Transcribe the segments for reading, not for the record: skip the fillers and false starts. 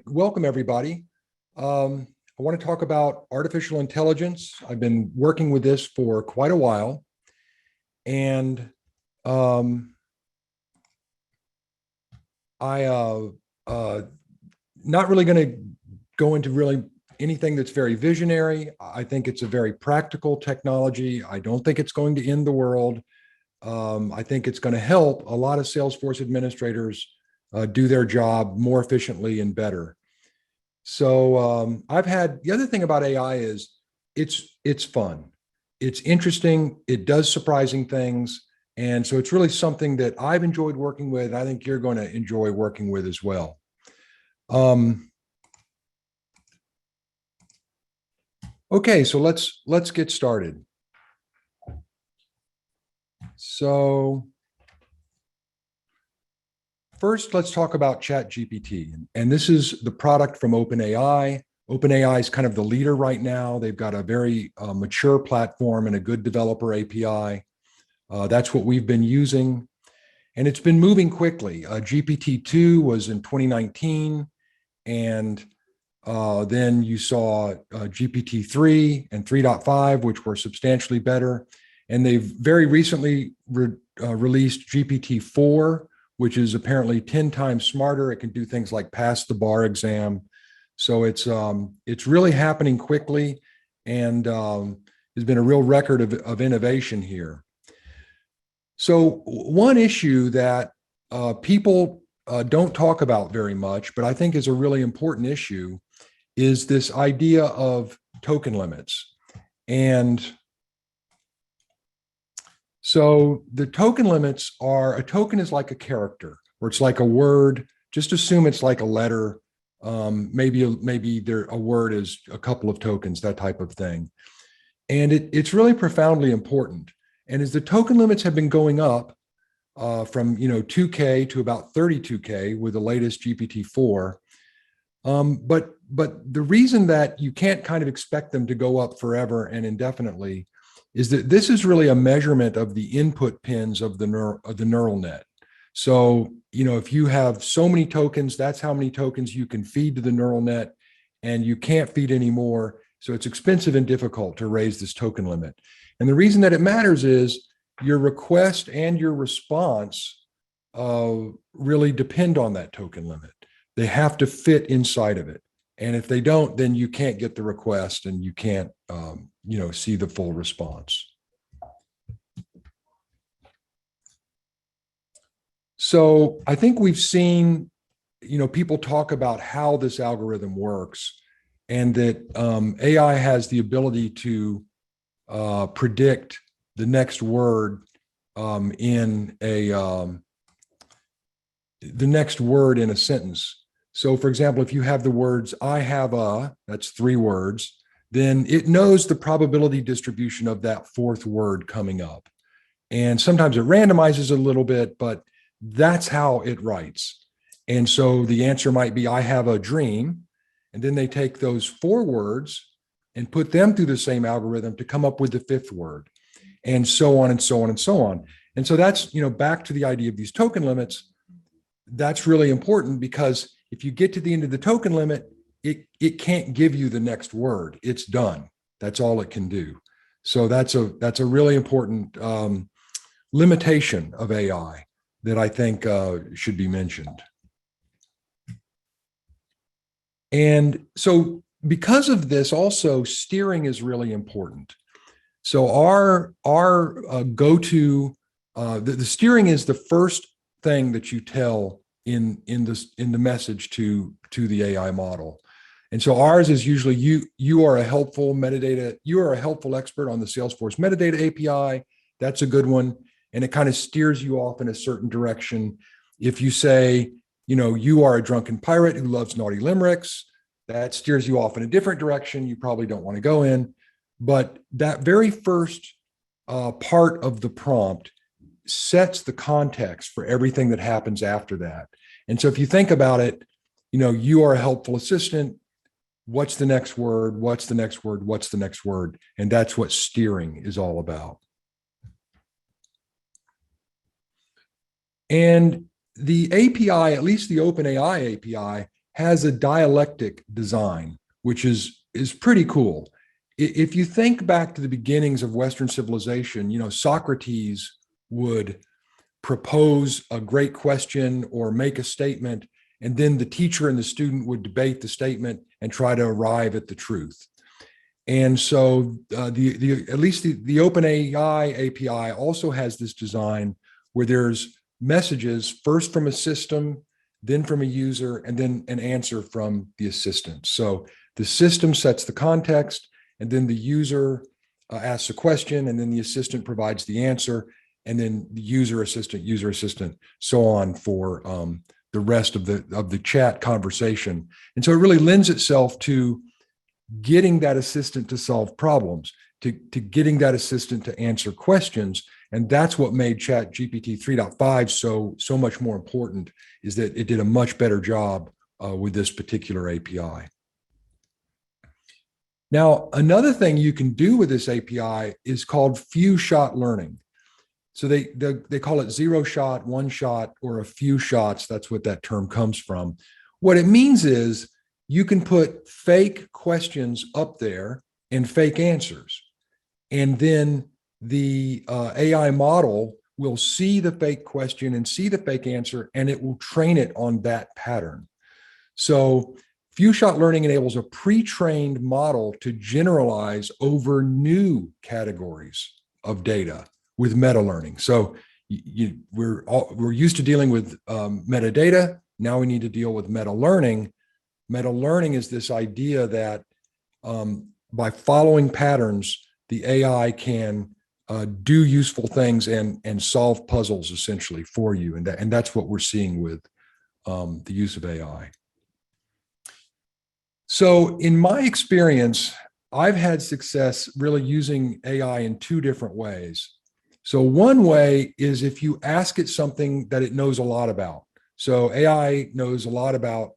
Welcome, everybody. I want to talk about artificial intelligence. I've been working with this for quite a while, and not really going to go into really anything that's very visionary. I think it's a very practical technology. I don't think it's going to end the world. I think it's going to help a lot of Salesforce administrators do their job more efficiently and better. So the other thing about AI is it's fun. It's interesting. It does surprising things. And so it's really something that I've enjoyed working with. I think you're going to enjoy working with as well. Okay, so let's get started. So first, let's talk about ChatGPT. And this is the product from OpenAI. OpenAI is kind of the leader right now. They've got a very mature platform and a good developer API. That's what we've been using. And it's been moving quickly. GPT-2 was in 2019. And then you saw GPT-3 and 3.5, which were substantially better. And they've very recently released GPT-4, which is apparently 10 times smarter. It can do things like pass the bar exam. So it's really happening quickly, and there's been a real record of innovation here. So one issue that people don't talk about very much, but I think is a really important issue, is this idea of token limits. And so the token limits are, a token is like a character, or it's like a word. Just assume it's like a letter. Maybe a word is a couple of tokens, that type of thing. And it's really profoundly important. And as the token limits have been going up from 2K to about 32K with the latest GPT-4, but the reason that you can't kind of expect them to go up forever and indefinitely is that this is really a measurement of the input pins of the neural net. So, if you have so many tokens, that's how many tokens you can feed to the neural net, and you can't feed any more. So it's expensive and difficult to raise this token limit. And the reason that it matters is your request and your response really depend on that token limit. They have to fit inside of it. And if they don't, then you can't get the request and you can't, see the full response. So I think we've seen, people talk about how this algorithm works, and that AI has the ability to predict the next word in a sentence. So for example, if you have the words, I have a, that's 3 words, then it knows the probability distribution of that 4th word coming up. And sometimes it randomizes a little bit, but that's how it writes. And so the answer might be, I have a dream. And then they take those 4 words and put them through the same algorithm to come up with the 5th word, and so on and so on and so on. And so that's, back to the idea of these token limits. That's really important, because if you get to the end of the token limit, it can't give you the next word. It's done. That's all it can do. So that's a really important limitation of AI that I think should be mentioned. And so because of this, also steering is really important. So our go-to, the steering is the first thing that you tell in the message to the AI model. And so ours is usually you are a helpful metadata, you are a helpful expert on the Salesforce metadata API. That's a good one. And it kind of steers you off in a certain direction. If you say, you are a drunken pirate who loves naughty limericks, that steers you off in a different direction you probably don't want to go in. But that very first part of the prompt sets the context for everything that happens after that. And so if you think about it, you are a helpful assistant. What's the next word? What's the next word? What's the next word? And that's what steering is all about. And the API, at least the OpenAI API, has a dialectic design, which is pretty cool. If you think back to the beginnings of Western civilization, Socrates would propose a great question or make a statement, and then the teacher and the student would debate the statement and try to arrive at the truth. And so at least the OpenAI API also has this design where there's messages first from a system, then from a user, and then an answer from the assistant. So the system sets the context, and then the user asks a question, and then the assistant provides the answer, and then the user assistant, so on for the rest of the chat conversation. And so it really lends itself to getting that assistant to solve problems, to getting that assistant to answer questions. And that's what made ChatGPT 3.5 so much more important, is that it did a much better job with this particular API. Now, another thing you can do with this API is called few-shot learning. So they call it 0 shot, 1 shot, or a few shots. That's what that term comes from. What it means is you can put fake questions up there and fake answers. And then the AI model will see the fake question and see the fake answer, and it will train it on that pattern. So few-shot learning enables a pre-trained model to generalize over new categories of data with meta learning. So we're used to dealing with metadata. Now we need to deal with meta learning. Meta learning is this idea that by following patterns, the AI can do useful things and solve puzzles essentially for you. And that's what we're seeing with the use of AI. So in my experience, I've had success really using AI in two different ways. So one way is if you ask it something that it knows a lot about. So AI knows a lot about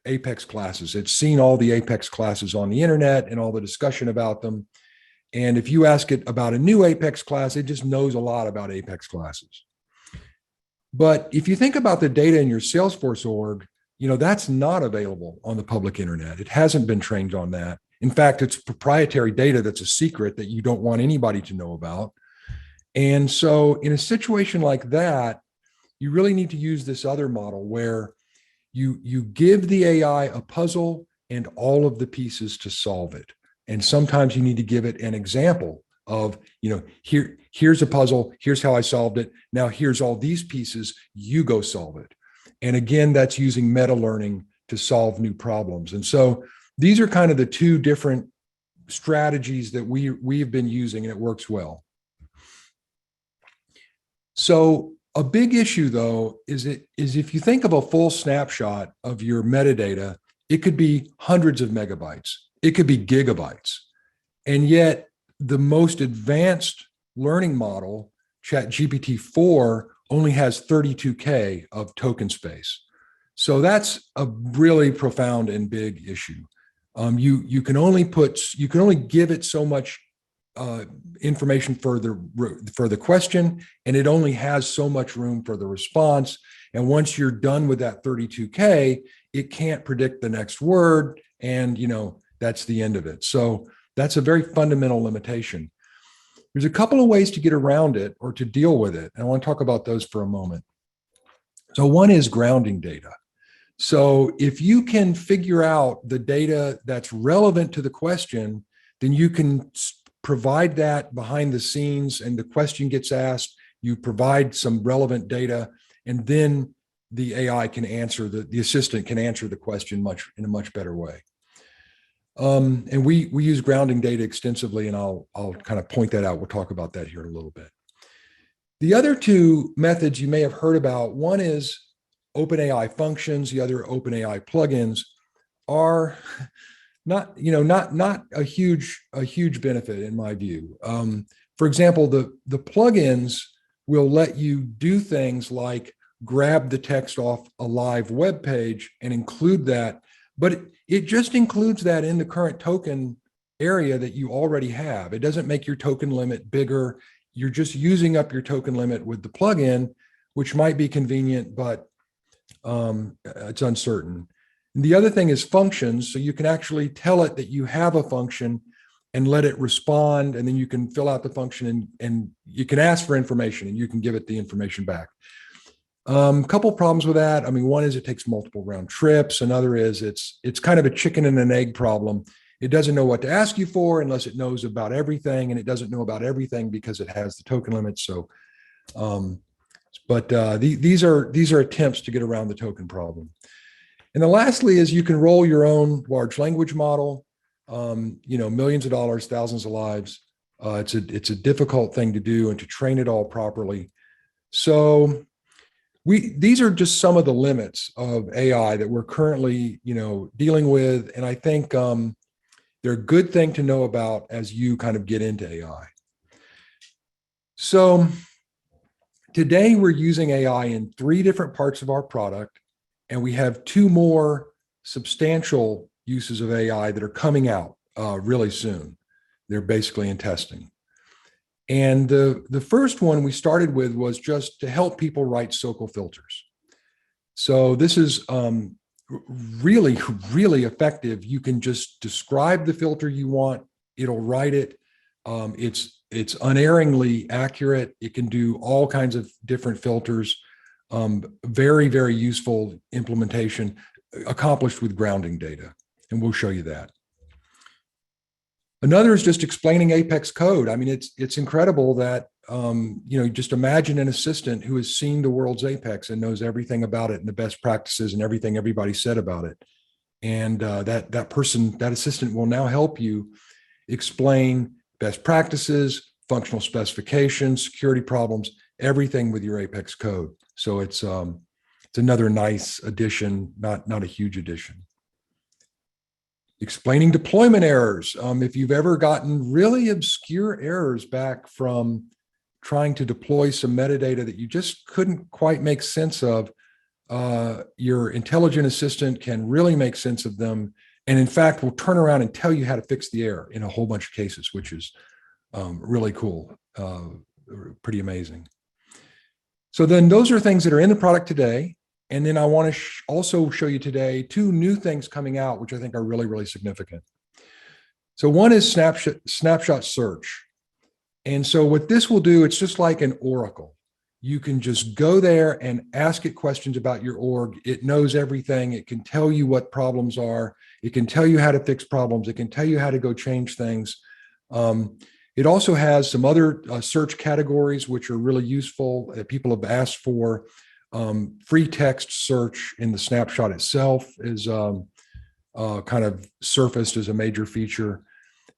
Apex classes. It's seen all the Apex classes on the internet and all the discussion about them. And if you ask it about a new Apex class, it just knows a lot about Apex classes. But if you think about the data in your Salesforce org, that's not available on the public internet. It hasn't been trained on that. In fact, it's proprietary data that's a secret that you don't want anybody to know about. And so in a situation like that, you really need to use this other model where you give the AI a puzzle and all of the pieces to solve it. And sometimes you need to give it an example of, here's a puzzle, here's how I solved it. Now here's all these pieces, you go solve it. And again, that's using meta learning to solve new problems. And so these are kind of the two different strategies that we've been using, and it works well. So a big issue, though, is if you think of a full snapshot of your metadata, it could be hundreds of megabytes. It could be gigabytes. And yet the most advanced learning model, ChatGPT 4, only has 32K of token space. So that's a really profound and big issue. You can only give it so much information for the question, and it only has so much room for the response. And once you're done with that 32K, it can't predict the next word, and that's the end of it. So that's a very fundamental limitation. There's a couple of ways to get around it or to deal with it, and I want to talk about those for a moment. So one is grounding data. So if you can figure out the data that's relevant to the question, then you can provide that behind the scenes, and the question gets asked, you provide some relevant data, and then the AI can answer, the assistant can answer the question in a much better way. And we use grounding data extensively, and I'll kind of point that out. We'll talk about that here in a little bit. The other two methods you may have heard about, one is OpenAI functions, the other OpenAI plugins, are not a huge benefit in my view. For example, the plugins will let you do things like grab the text off a live web page and include that, but it just includes that in the current token area that you already have. It doesn't make your token limit bigger. You're just using up your token limit with the plugin, which might be convenient, but it's uncertain. And the other thing is functions. So you can actually tell it that you have a function and let it respond. And then you can fill out the function and you can ask for information and you can give it the information back. Couple problems with that. I mean, one is it takes multiple round trips. Another is it's kind of a chicken and an egg problem. It doesn't know what to ask you for unless it knows about everything, and it doesn't know about everything because it has the token limits. So, these are attempts to get around the token problem. And then lastly is you can roll your own large language model. Millions of dollars, thousands of lives. It's a difficult thing to do and to train it all properly. So these are just some of the limits of AI that we're currently, dealing with. And I think they're a good thing to know about as you kind of get into AI. So today we're using AI in 3 different parts of our product, and we have 2 more substantial uses of AI that are coming out really soon. They're basically in testing. And the first one we started with was just to help people write SOQL filters. So this is really, really effective. You can just describe the filter you want. It'll write it. It's unerringly accurate. It can do all kinds of different filters. Very, very useful implementation accomplished with grounding data. And we'll show you that. Another is just explaining Apex code. I mean, it's incredible that, just imagine an assistant who has seen the world's Apex and knows everything about it and the best practices and everything everybody said about it. And that assistant will now help you explain best practices, functional specifications, security problems, everything with your Apex code. So it's another nice addition, not a huge addition. Explaining deployment errors. If you've ever gotten really obscure errors back from trying to deploy some metadata that you just couldn't quite make sense of, your intelligent assistant can really make sense of them. And in fact, will turn around and tell you how to fix the error in a whole bunch of cases, which is really cool, pretty amazing. So then those are things that are in the product today. And then I want to also show you today 2 new things coming out, which I think are really, really significant. So one is snapshot search. And so what this will do, it's just like an oracle. You can just go there and ask it questions about your org. It knows everything. It can tell you what problems are. It can tell you how to fix problems. It can tell you how to go change things. It also has some other search categories, which are really useful that people have asked for. Free text search in the snapshot itself is kind of surfaced as a major feature.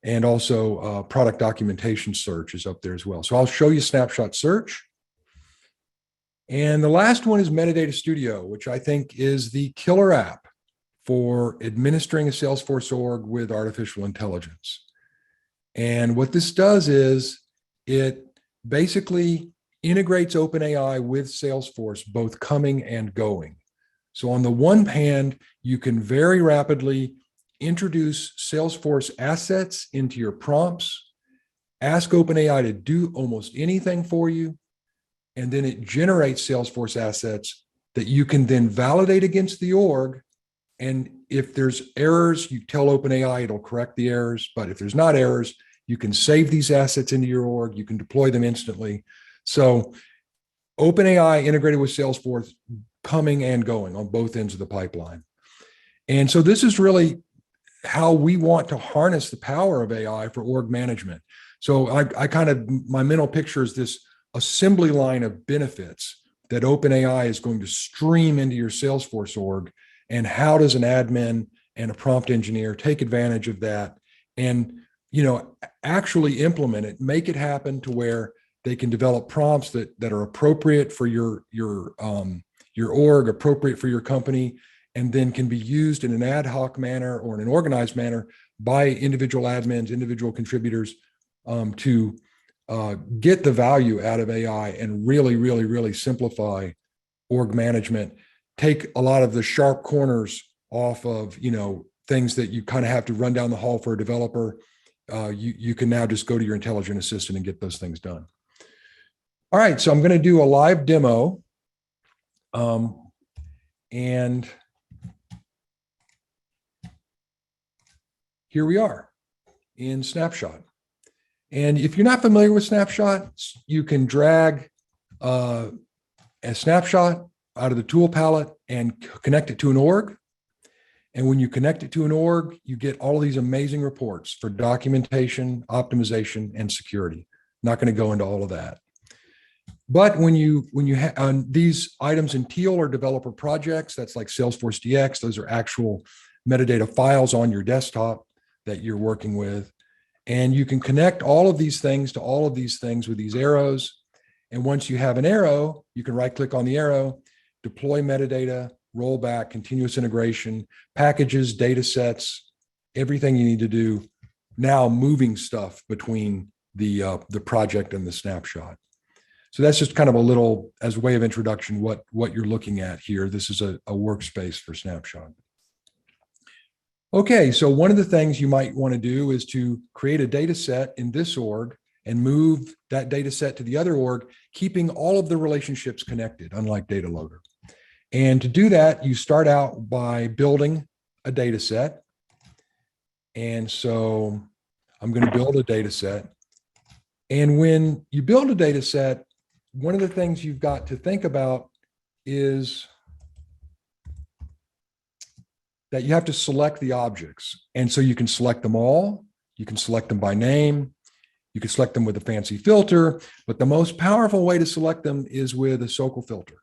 And also product documentation search is up there as well. So I'll show you snapshot search. And the last one is Metadata Studio, which I think is the killer app for administering a Salesforce org with artificial intelligence. And what this does is it basically integrates OpenAI with Salesforce, both coming and going. So on the one hand, you can very rapidly introduce Salesforce assets into your prompts, ask OpenAI to do almost anything for you, and then it generates Salesforce assets that you can then validate against the org. And if there's errors, you tell OpenAI, it'll correct the errors. But if there's not errors, you can save these assets into your org. You can deploy them instantly. So OpenAI integrated with Salesforce, coming and going on both ends of the pipeline. And so this is really how we want to harness the power of AI for org management. So my mental picture is this assembly line of benefits that OpenAI is going to stream into your Salesforce org. And how does an admin and a prompt engineer take advantage of that and, actually implement it, make it happen to where they can develop prompts that are appropriate for your org, appropriate for your company, and then can be used in an ad hoc manner or in an organized manner by individual admins, individual contributors to get the value out of AI and really, really, really simplify org management, take a lot of the sharp corners off of, things that you kind of have to run down the hall for a developer. You can now just go to your intelligent assistant and get those things done. All right, so I'm going to do a live demo. And here we are in Snapshot. And if you're not familiar with Snapshot, you can drag a snapshot out of the tool palette and connect it to an org. And when you connect it to an org, you get all of these amazing reports for documentation, optimization, and security. Not going to go into all of that. But when you have these items in teal are developer projects, that's like Salesforce DX. Those are actual metadata files on your desktop that you're working with. And you can connect all of these things to all of these things with these arrows. And once you have an arrow, you can right click on the arrow, deploy metadata, rollback, continuous integration, packages, data sets, everything you need to do now, moving stuff between the project and the snapshot. So that's just kind of a little, as a way of introduction, what you're looking at here. This is a workspace for Snapshot. Okay, so one of the things you might want to do is to create a data set in this org and move that data set to the other org, keeping all of the relationships connected, unlike data loader. And to do that, you start out by building a data set. And so I'm going to build a data set. And when you build a data set, one of the things you've got to think about is that you have to select the objects. And so you can select them all. You can select them by name. You can select them with a fancy filter. But the most powerful way to select them is with a SOQL filter.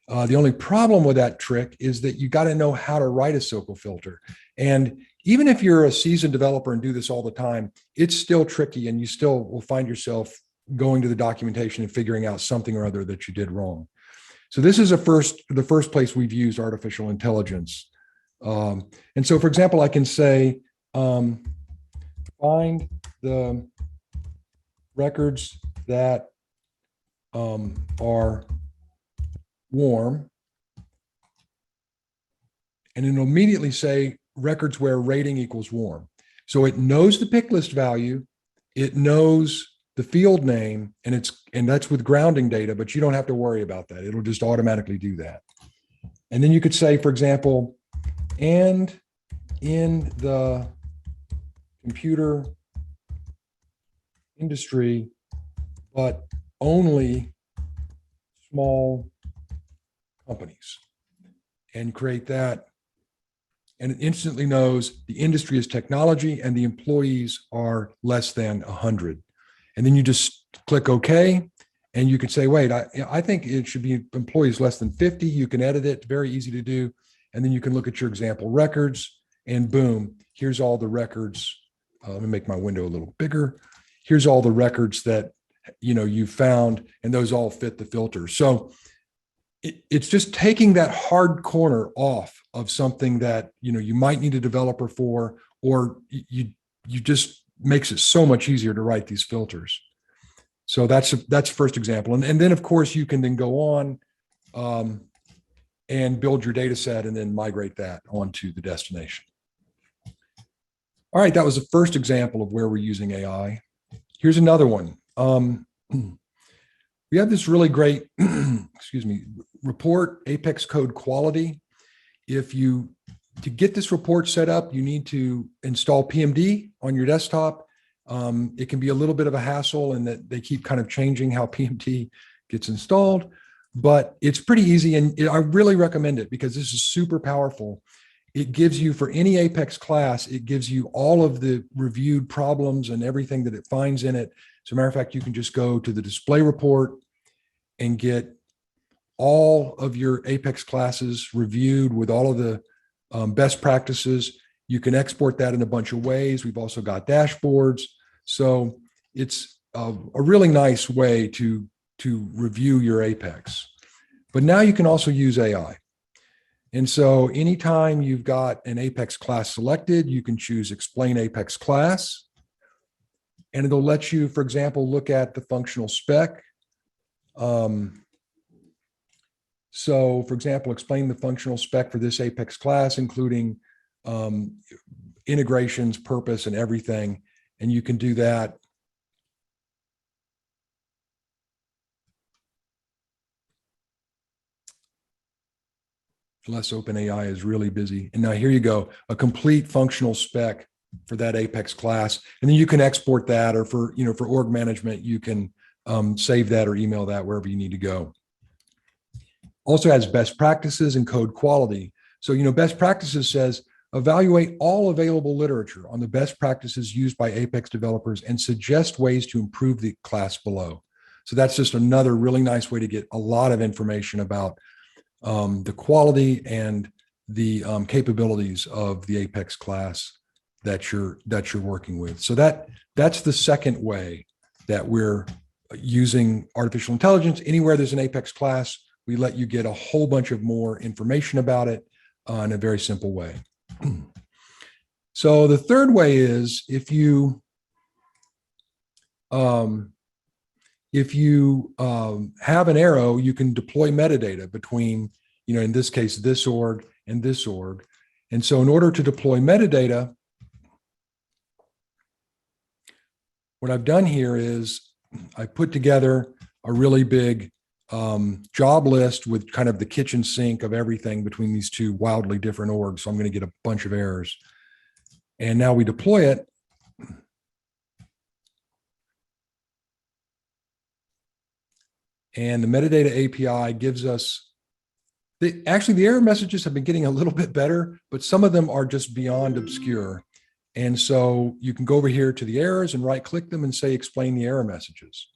The only problem with that trick is that you got to know how to write a SOQL filter. And even if you're a seasoned developer and do this all the time, it's still tricky, and you still will find yourself going to the documentation and figuring out something or other that you did wrong. So this is the first place we've used artificial intelligence. And so, for example, I can say, find the records that are warm, and it'll immediately say records where rating equals warm. So it knows the pick list value, it knows the field name, and that's with grounding data, but you don't have to worry about that. It'll just automatically do that. And then you could say, for example, and in the computer industry, but only small companies, and create that. And it instantly knows the industry is technology and the employees are less than 100. And then you just click OK, and you can say, wait, I think it should be employees less than 50. You can edit it, very easy to do. And then you can look at your example records, and boom, here's all the records. Let me make my window a little bigger. Here's all the records that you found, and those all fit the filter. So it's just taking that hard corner off of something that you might need a developer for, or you just makes it so much easier to write these filters. So that's first example. And then, of course, you can then go on and build your data set and then migrate that onto the destination. All right, that was the first example of where we're using AI. Here's another one. We have this really great, report, Apex Code Quality. To get this report set up, you need to install PMD on your desktop. It can be a little bit of a hassle in that they keep kind of changing how PMD gets installed, but it's pretty easy, and I really recommend it because this is super powerful. It gives you, for any Apex class, it gives you all of the reviewed problems and everything that it finds in it. As a matter of fact, you can just go to the display report and get all of your Apex classes reviewed with all of the best practices. You can export that in a bunch of ways. We've also got dashboards. So it's a really nice way to review your Apex. But now you can also use AI. And so anytime you've got an Apex class selected, you can choose Explain Apex Class. And it'll let you, for example, look at the functional spec. So, for example, explain the functional spec for this Apex class, including integrations, purpose, and everything. And you can do that. Unless OpenAI is really busy. And now here you go, a complete functional spec for that Apex class. And then you can export that, or for, for org management, you can save that or email that wherever you need to go. Also has best practices and code quality. So, best practices says, evaluate all available literature on the best practices used by Apex developers and suggest ways to improve the class below. So that's just another really nice way to get a lot of information about the quality and the capabilities of the Apex class that you're working with. So that's the second way that we're using artificial intelligence. Anywhere there's an Apex class, we let you get a whole bunch of more information about it in a very simple way. So the third way is if you have an arrow, you can deploy metadata between, in this case, this org and this org. And so in order to deploy metadata, what I've done here is I put together a really big job list with kind of the kitchen sink of everything between these two wildly different orgs. So I'm going to get a bunch of errors. And now we deploy it. And the metadata API gives us, actually the error messages have been getting a little bit better, but some of them are just beyond obscure. And so you can go over here to the errors and right click them and say, explain the error messages.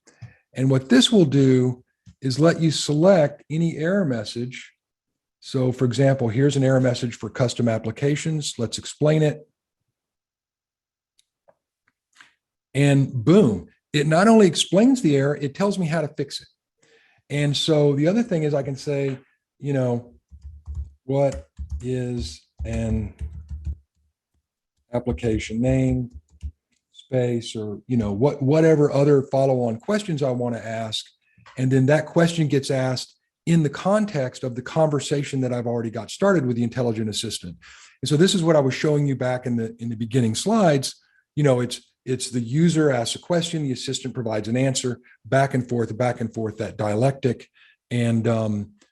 And what this will do is let you select any error message. So for example, here's an error message for custom applications. Let's explain it. And boom, it not only explains the error, it tells me how to fix it. And so the other thing is I can say, what is an application name, space, or, whatever other follow-on questions I want to ask. And then that question gets asked in the context of the conversation that I've already got started with the intelligent assistant. And so this is what I was showing you back in the beginning slides. It's the user asks a question, the assistant provides an answer, back and forth, that dialectic. And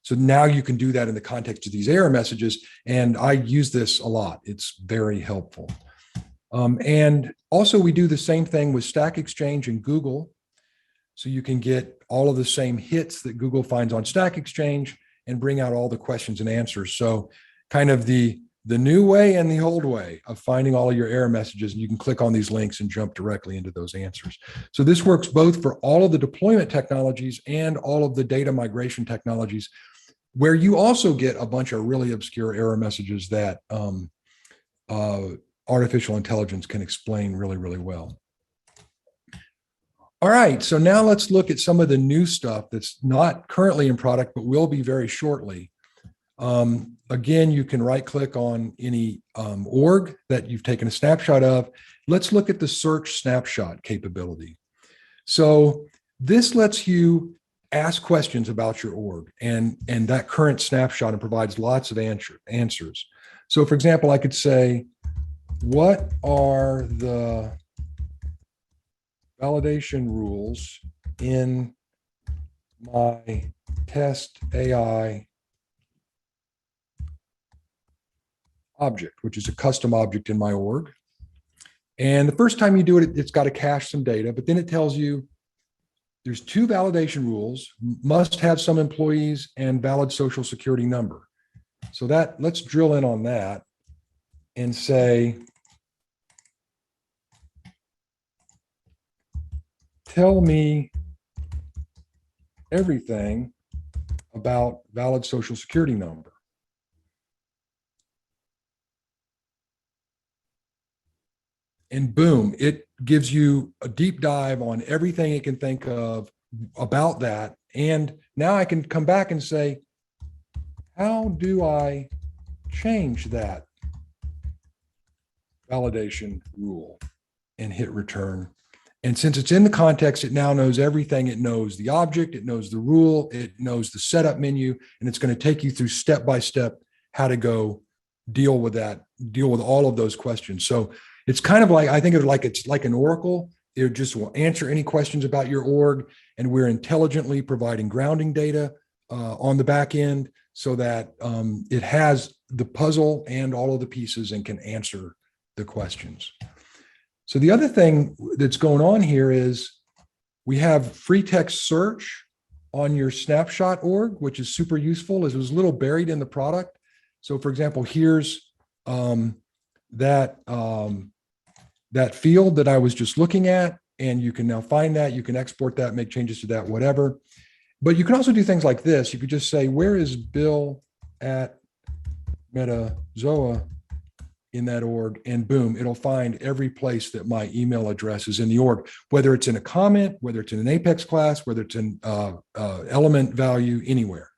so now you can do that in the context of these error messages. And I use this a lot. It's very helpful. And also we do the same thing with Stack Exchange and Google. So you can get all of the same hits that Google finds on Stack Exchange and bring out all the questions and answers. So kind of the new way and the old way of finding all of your error messages. And you can click on these links and jump directly into those answers. So this works both for all of the deployment technologies and all of the data migration technologies, where you also get a bunch of really obscure error messages that artificial intelligence can explain really, really well. All right, so now let's look at some of the new stuff that's not currently in product, but will be very shortly. Again, you can right click on any org that you've taken a snapshot of. Let's look at the search snapshot capability. So this lets you ask questions about your org and that current snapshot, and provides lots of answers. So for example, I could say, what are the validation rules in my test AI object, which is a custom object in my org. And the first time you do it, it's got to cache some data, but then it tells you there's 2 validation rules, must have some employees and valid social security number. So let's drill in on that and say, tell me everything about valid social security number. And boom, it gives you a deep dive on everything it can think of about that. And now I can come back and say, how do I change that validation rule, and hit return? And since it's in the context, it now knows everything. It knows the object, it knows the rule, it knows the setup menu, and it's going to take you through step by step how to go deal with all of those questions. So it's kind of like, I think of it like it's like an Oracle. It just will answer any questions about your org, and we're intelligently providing grounding data on the back end so that it has the puzzle and all of the pieces and can answer the questions. So the other thing that's going on here is we have free text search on your snapshot org, which is super useful, as it was a little buried in the product. So for example, here's that field that I was just looking at, and you can now find that, you can export that, make changes to that, whatever. But you can also do things like this. You could just say, where is Bill at Metazoa in that org? And boom, it'll find every place that my email address is in the org, whether it's in a comment, whether it's in an Apex class, whether it's in element value, anywhere.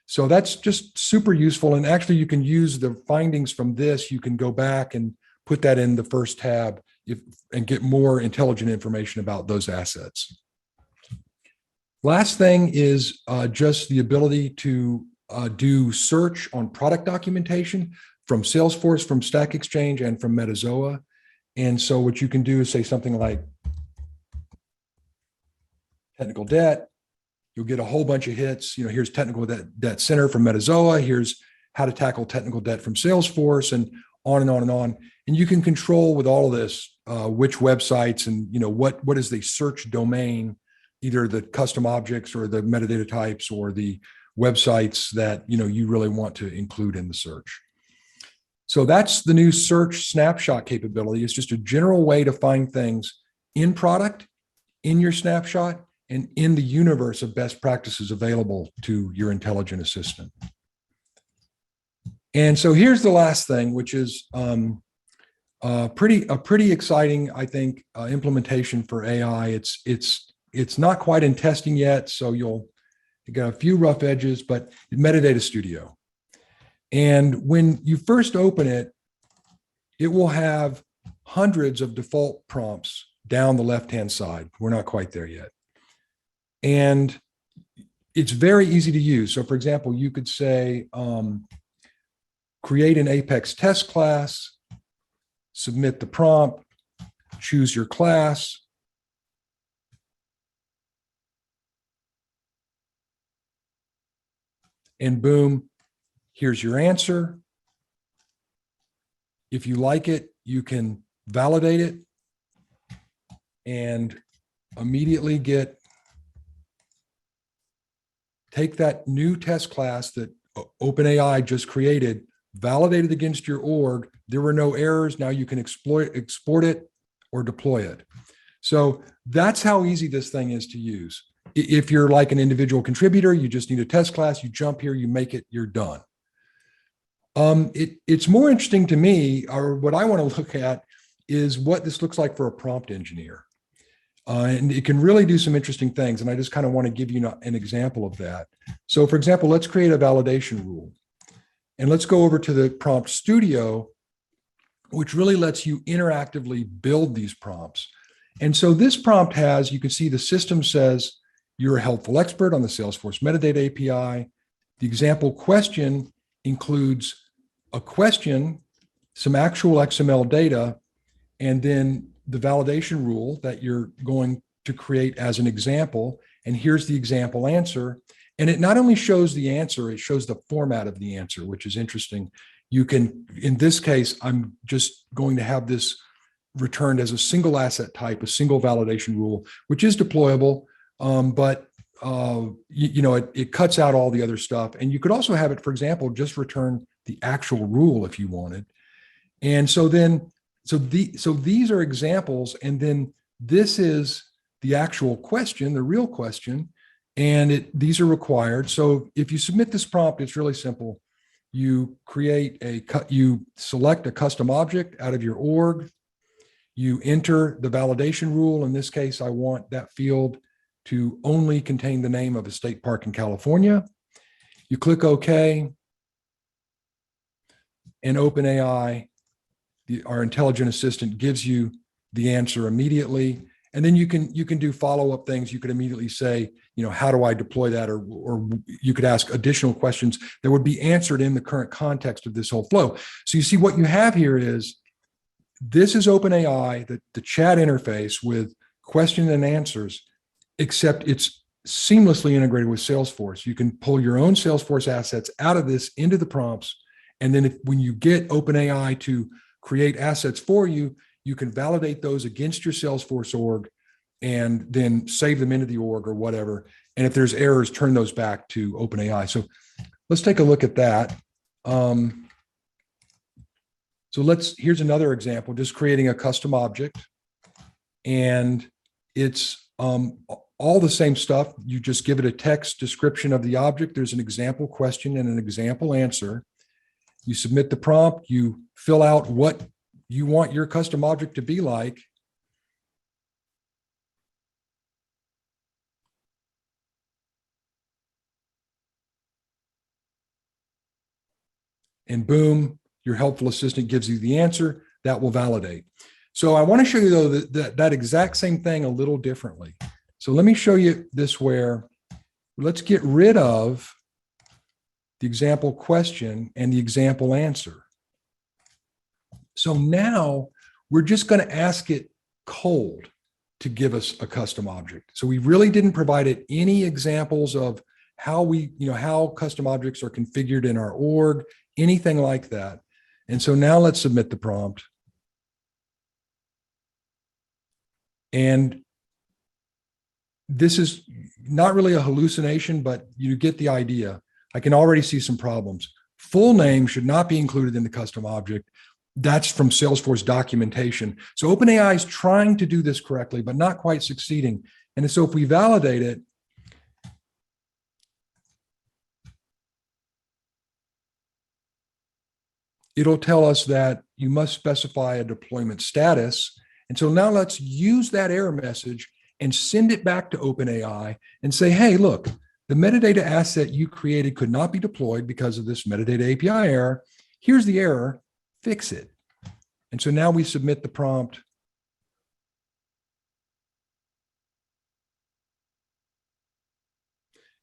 So that's just super useful. And actually you can use the findings from this. You can go back and put that in the first tab and get more intelligent information about those assets. Last thing is just the ability to do search on product documentation from Salesforce, from Stack Exchange, and from Metazoa. And so what you can do is say something like technical debt. You'll get a whole bunch of hits. You know, here's technical debt center from Metazoa. Here's how to tackle technical debt from Salesforce, and on and on and on. And you can control with all of this which websites and, you know, what is the search domain, either the custom objects or the metadata types or the websites that, you know, you really want to include in the search. So that's the new search snapshot capability. It's just a general way to find things in product, in your snapshot, and in the universe of best practices available to your intelligent assistant. And so here's the last thing, which is a pretty exciting, I think, implementation for AI. It's not quite in testing yet, so you got a few rough edges, but Metadata Studio. And when you first open it, it will have hundreds of default prompts down the left-hand side. We're not quite there yet. And it's very easy to use. So for example, you could say, create an Apex test class, submit the prompt, choose your class, and boom, here's your answer. If you like it, you can validate it and immediately take that new test class that OpenAI just created, validate it against your org. There were no errors. Now you can export it or deploy it. So that's how easy this thing is to use. If you're like an individual contributor, you just need a test class, you jump here, you make it, you're done. It's more interesting to me, or what I want to look at, is what this looks like for a prompt engineer. And it can really do some interesting things. And I just kind of want to give you an example of that. So for example, let's create a validation rule. And let's go over to the prompt studio, which really lets you interactively build these prompts. And so this prompt has, you can see the system says, you're a helpful expert on the Salesforce metadata API. The example question includes a question, some actual XML data, and then the validation rule that you're going to create as an example. And here's the example answer. And it not only shows the answer, it shows the format of the answer, which is interesting. You can, in this case, I'm just going to have this returned as a single asset type, a single validation rule, which is deployable, but it cuts out all the other stuff. And you could also have it, for example, just return the actual rule if you wanted. And so then, so these are examples, and then this is the actual question, the real question, and these are required. So if you submit this prompt, it's really simple. You you select a custom object out of your org. You enter the validation rule. In this case, I want that field to only contain the name of a state park in California. You click OK, and OpenAI, our intelligent assistant, gives you the answer immediately. And then you can do follow-up things. You could immediately say, how do I deploy that? Or you could ask additional questions that would be answered in the current context of this whole flow. So you see what you have here is, this is OpenAI, the chat interface with question and answers, except it's seamlessly integrated with Salesforce. You can pull your own Salesforce assets out of this into the prompts. And then when you get OpenAI to create assets for you. You can validate those against your Salesforce org and then save them into the org or whatever. And if there's errors, turn those back to OpenAI. So let's take a look at that. Here's another example, just creating a custom object. And it's all the same stuff. You just give it a text description of the object. There's an example question and an example answer. You submit the prompt, you fill out what you want your custom object to be like. And boom, your helpful assistant gives you the answer that will validate. So I want to show you though that exact same thing a little differently. So let me show you this where let's get rid of the example question and the example answer. So now we're just going to ask it cold to give us a custom object. So we really didn't provide it any examples of how how custom objects are configured in our org, anything like that. And so now let's submit the prompt. And this is not really a hallucination, but you get the idea. I can already see some problems. Full name should not be included in the custom object. That's from Salesforce documentation. So OpenAI is trying to do this correctly, but not quite succeeding. And so if we validate it, it'll tell us that you must specify a deployment status. And so now let's use that error message and send it back to OpenAI and say, hey, look, the metadata asset you created could not be deployed because of this metadata API error. Here's the error, fix it. And so now we submit the prompt.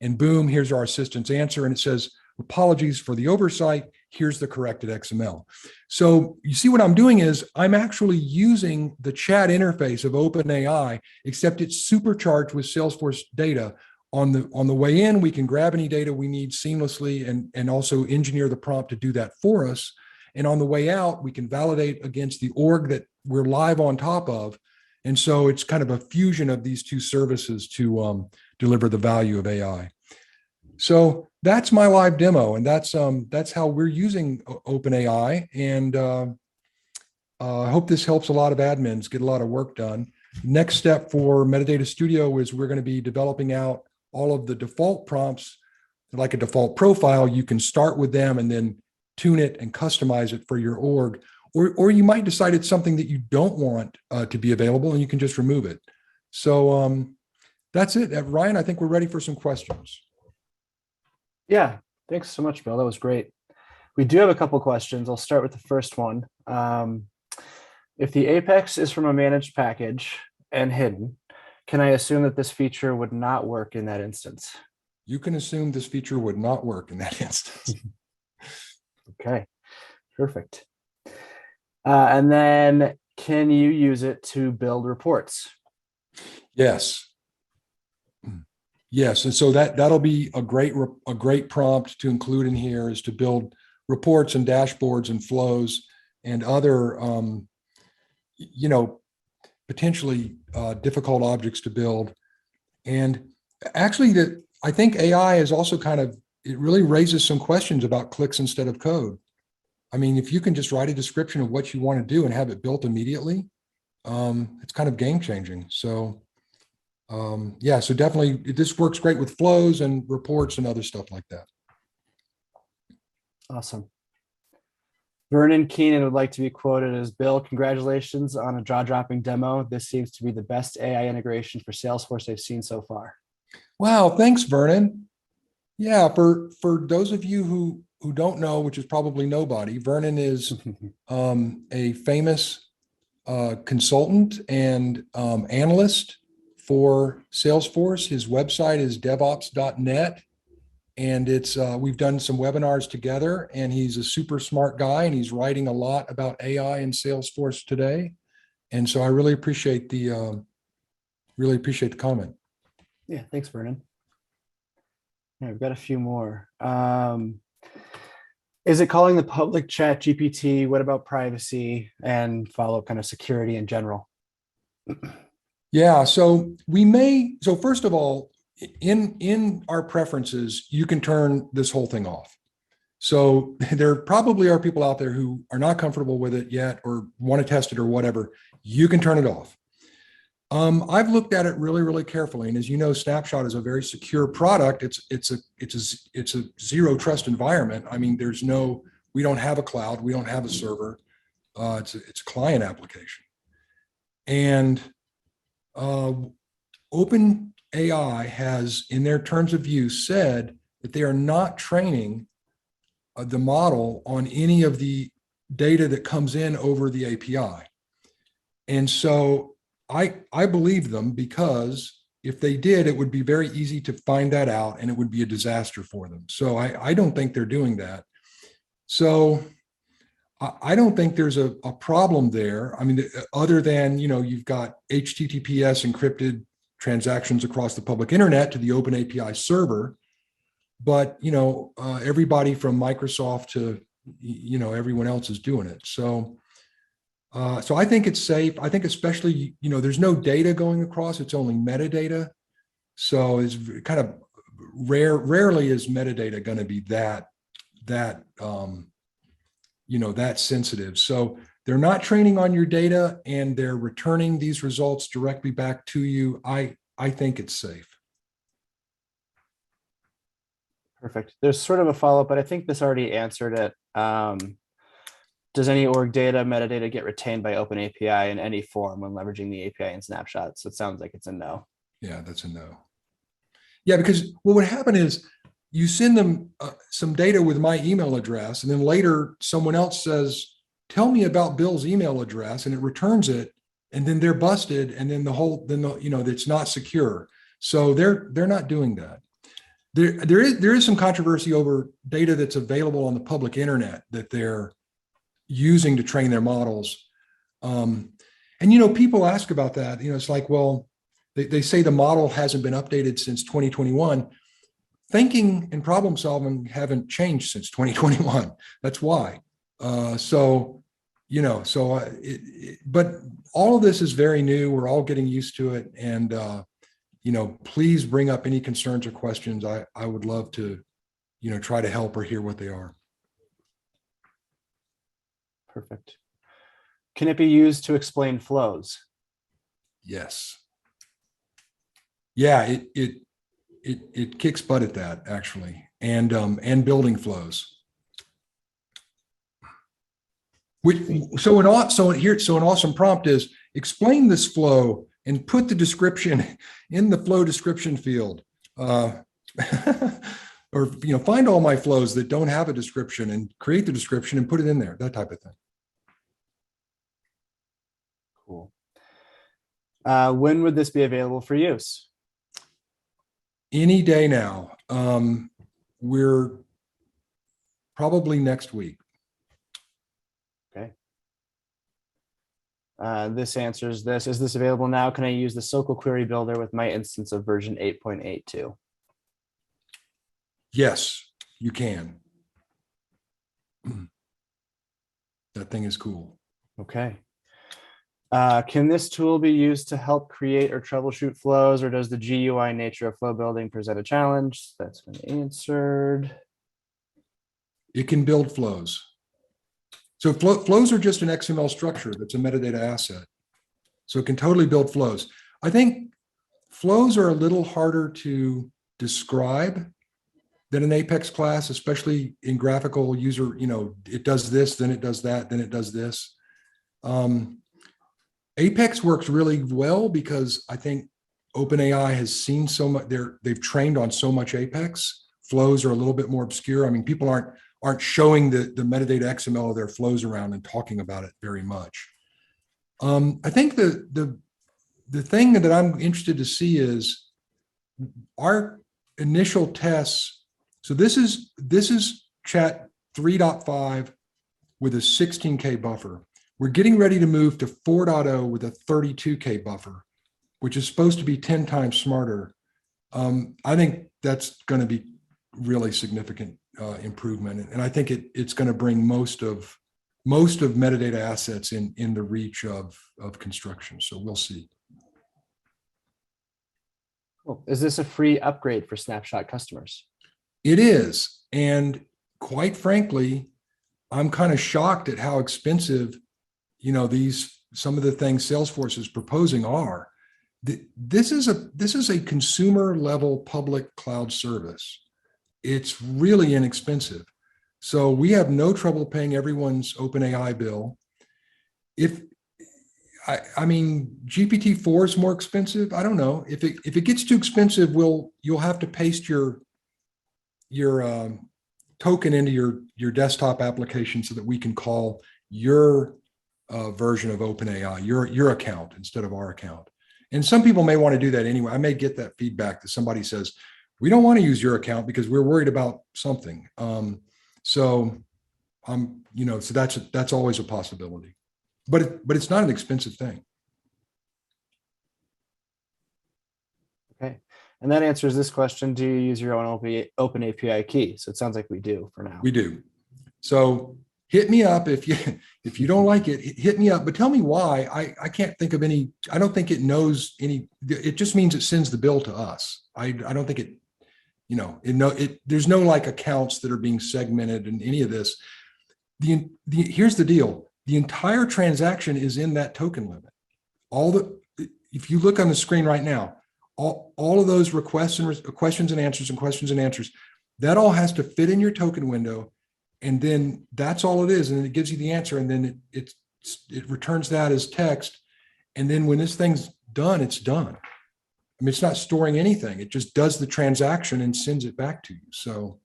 And boom, here's our assistant's answer. And it says, apologies for the oversight. Here's the corrected XML. So you see what I'm doing is I'm actually using the chat interface of OpenAI, except it's supercharged with Salesforce data. On the way in, we can grab any data we need seamlessly and also engineer the prompt to do that for us. And on the way out, we can validate against the org that we're live on top of. And so it's kind of a fusion of these two services to deliver the value of AI. So that's my live demo, and that's how we're using OpenAI. And I hope this helps a lot of admins get a lot of work done. Next step for Metadata Studio is we're going to be developing out all of the default prompts, like a default profile. You can start with them and then tune it and customize it for your org. Or you might decide it's something that you don't want to be available, and you can just remove it. So that's it. Ryan, I think we're ready for some questions. Yeah, thanks so much, Bill. That was great. We do have a couple questions. I'll start with the first one. If the Apex is from a managed package and hidden, can I assume that this feature would not work in that instance? You can assume this feature would not work in that instance. Okay, perfect. And then can you use it to build reports? Yes. Yes, and so that'll be a great prompt to include in here, is to build reports and dashboards and flows and other potentially difficult objects to build. And actually, I think AI is also it really raises some questions about clicks instead of code. I mean, if you can just write a description of what you want to do and have it built immediately, it's kind of game changing. So yeah, so definitely this works great with flows and reports and other stuff like that. Awesome. Vernon Keenan would like to be quoted as, Bill, congratulations on a jaw-dropping demo. This seems to be the best AI integration for Salesforce I've seen so far. Wow, thanks, Vernon. Yeah, for those of you who don't know, which is probably nobody, Vernon is a famous consultant and analyst for Salesforce. His website is devops.net, and it's we've done some webinars together, and he's a super smart guy, and he's writing a lot about AI in Salesforce today. And so I really appreciate the comment. Yeah, thanks, Vernon. Yeah, we've got a few more. Is it calling the public chat GPT? What about privacy and follow up kind of security in general? Yeah, so first of all, in our preferences, you can turn this whole thing off. So there probably are people out there who are not comfortable with it yet or want to test it or whatever. You can turn it off. I've looked at it really, really carefully, and as you know, Snapshot is a very secure product. It's a zero trust environment. I mean, we don't have a cloud, we don't have a server. It's a client application, and OpenAI has, in their terms of use, said that they are not training the model on any of the data that comes in over the API. And so I believe them, because if they did, it would be very easy to find that out and it would be a disaster for them. So I don't think they're doing that. So I don't think there's a problem there. I mean, other than, you've got HTTPS encrypted transactions across the public internet to the Open API server, but, everybody from Microsoft to, everyone else is doing it. So I think it's safe. I think especially, there's no data going across, it's only metadata. So it's kind of rarely is metadata going to be that sensitive. So they're not training on your data and they're returning these results directly back to you. I think it's safe. Perfect. There's sort of a follow-up, but I think this already answered it. Does any org data, metadata get retained by OpenAPI in any form when leveraging the API in Snapshot? So it sounds like it's a no. Yeah, that's a no. Yeah, because what would happen is you send them some data with my email address, and then later someone else says, tell me about Bill's email address, and it returns it, and then they're busted, and then it's not secure. So they're not doing that. There is some controversy over data that's available on the public internet that they're using to train their models. And people ask about that. It's like, well, they say the model hasn't been updated since 2021. Thinking and problem solving haven't changed since 2021. That's why. But all of this is very new. We're all getting used to it. And, please bring up any concerns or questions. I would love to, try to help or hear what they are. Perfect. Can it be used to explain flows? Yes. Yeah, it kicks butt at that, actually, and building flows. So an awesome prompt is explain this flow and put the description in the flow description field, or find all my flows that don't have a description and create the description and put it in there. That type of thing. Cool. When would this be available for use? Any day now. We're probably next week. Okay. This answers this. Is this available now? Can I use the SOQL query builder with my instance of version 8.82? Yes, you can. That thing is cool. Okay. Can this tool be used to help create or troubleshoot flows, or does the GUI nature of flow building present a challenge? That's been answered. It can build flows. So flows are just an XML structure that's a metadata asset. So it can totally build flows. I think flows are a little harder to describe than an Apex class, especially in graphical user, it does this, then it does that, then it does this. Apex works really well because I think OpenAI has seen so much, they've trained on so much Apex. Flows are a little bit more obscure. I mean, people aren't showing the metadata XML of their flows around and talking about it very much. I think the thing that I'm interested to see is our initial tests. So this is chat 3.5 with a 16K buffer. We're getting ready to move to 4.0 with a 32K buffer, which is supposed to be 10 times smarter. I think that's going to be really significant improvement. And I think it's going to bring most of metadata assets in the reach of construction. So we'll see. Cool. Is this a free upgrade for Snapshot customers? It is. And quite frankly, I'm kind of shocked at how expensive, some of the things Salesforce is proposing are. This is a consumer level public cloud service. It's really inexpensive. So we have no trouble paying everyone's OpenAI bill. GPT-4 is more expensive. I don't know. If it gets too expensive, you'll have to paste your token into your desktop application so that we can call your version of OpenAI, your account instead of our account. And some people may want to do that anyway. I may get that feedback that somebody says, we don't want to use your account because we're worried about something. So that's always a possibility, but it's not an expensive thing. Okay. And that answers this question. Do you use your own open API key? So it sounds like we do for now. We do. So hit me up if you don't like it, hit me up, but tell me why. I can't think of any. I don't think it knows any. It just means it sends the bill to us. I don't think it, there's no like accounts that are being segmented in any of this. Here's the deal. The entire transaction is in that token limit. If you look on the screen right now, all of those requests and questions and answers, that all has to fit in your token window. And then that's all it is. And then it gives you the answer. And then it returns that as text. And then when this thing's done, it's done. I mean, it's not storing anything. It just does the transaction and sends it back to you. So.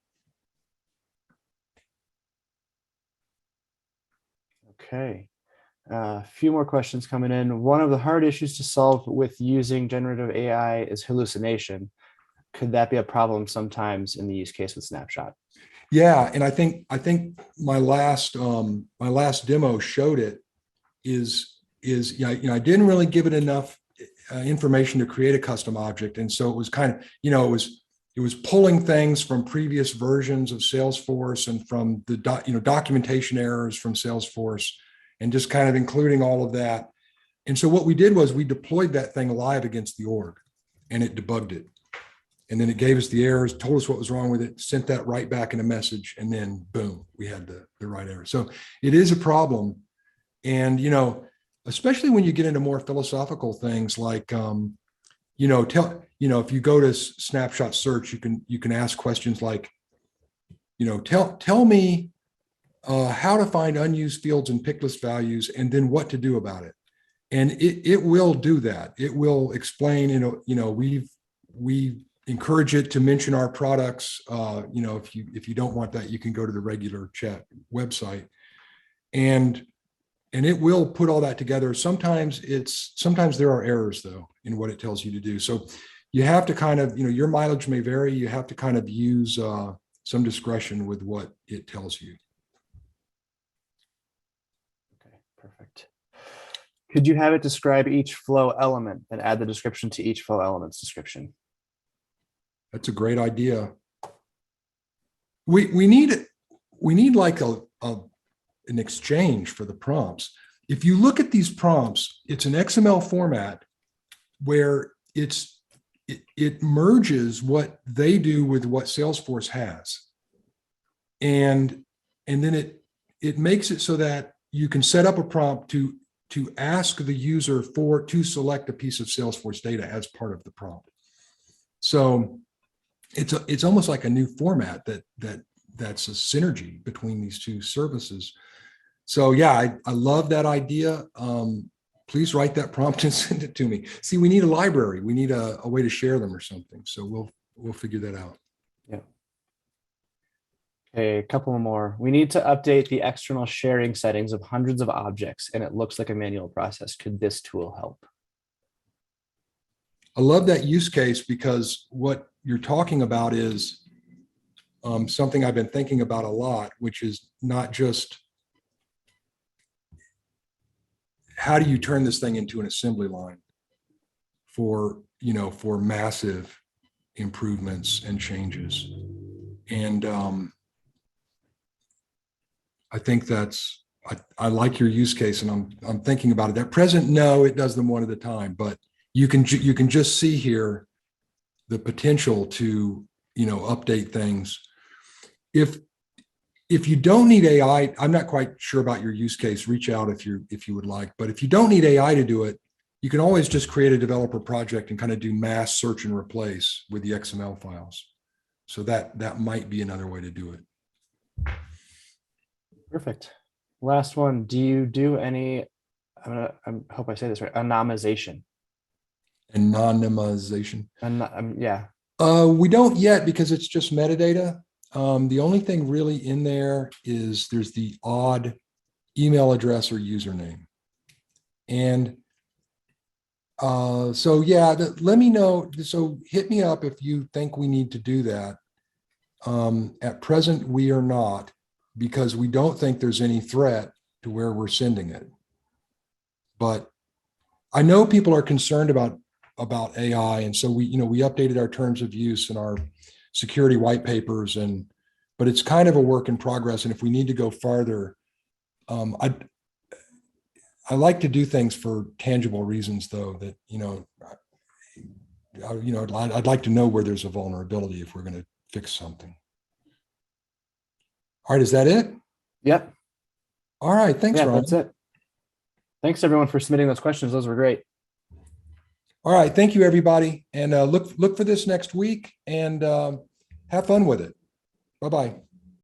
Okay. A few more questions coming in. One of the hard issues to solve with using generative AI is hallucination. Could that be a problem sometimes in the use case with Snapshot? Yeah, and I think my last demo showed it. I didn't really give it enough information to create a custom object, and so it was kind of it was pulling things from previous versions of Salesforce and from the documentation errors from Salesforce, and just kind of including all of that. And so what we did was we deployed that thing live against the org, and it debugged it. And then it gave us the errors, told us what was wrong with it, sent that right back in a message, and then boom, we had the right error. So it is a problem. And, especially when you get into more philosophical things like, if you go to Snapshot search, you can ask questions like, tell me how to find unused fields and pick list values, and then what to do about it. And it will do that. It will explain, we encourage it to mention our products. If you don't want that, you can go to the regular chat website, and it will put all that together. Sometimes there are errors though in what it tells you to do. So you have to kind of, your mileage may vary. You have to kind of use some discretion with what it tells you. Okay, perfect. Could you have it describe each flow element and add the description to each flow element's description? That's a great idea. We need like an exchange for the prompts. If you look at these prompts, it's an XML format where it merges what they do with what Salesforce has. And then it makes it so that you can set up a prompt to ask the user to select a piece of Salesforce data as part of the prompt. So it's almost like a new format that's a synergy between these two services. So yeah, I love that idea. Please write that prompt and send it to me. See, we need a library. We need a way to share them or something. So we'll figure that out. Yeah. Okay, a couple more. We need to update the external sharing settings of hundreds of objects, and it looks like a manual process. Could this tool help? I love that use case because what you're talking about is something I've been thinking about a lot, which is not just how do you turn this thing into an assembly line for massive improvements and changes. And I think that's, I like your use case, and I'm thinking about it. At present, no, it does them one at a time, but you can just see here the potential to, update things. If you don't need AI, I'm not quite sure about your use case. Reach out if you would like. But if you don't need AI to do it, you can always just create a developer project and kind of do mass search and replace with the XML files. So that might be another way to do it. Perfect. Last one. Do you do any, I hope I say this right, anonymization? Anonymization. Yeah. We don't yet because it's just metadata. The only thing really in there is there's the odd email address or username. And so yeah, let me know. So hit me up if you think we need to do that. At present, we are not, because we don't think there's any threat to where we're sending it. But I know people are concerned about AI, and so we updated our terms of use and our security white papers, but it's kind of a work in progress. And if we need to go farther, I like to do things for tangible reasons, though. That I'd like to know where there's a vulnerability if we're going to fix something. All right, is that it? Yep. All right, thanks, Ron. That's it. Thanks everyone for submitting those questions. Those were great. All right, thank you, everybody, and look for this next week, and have fun with it. Bye-bye.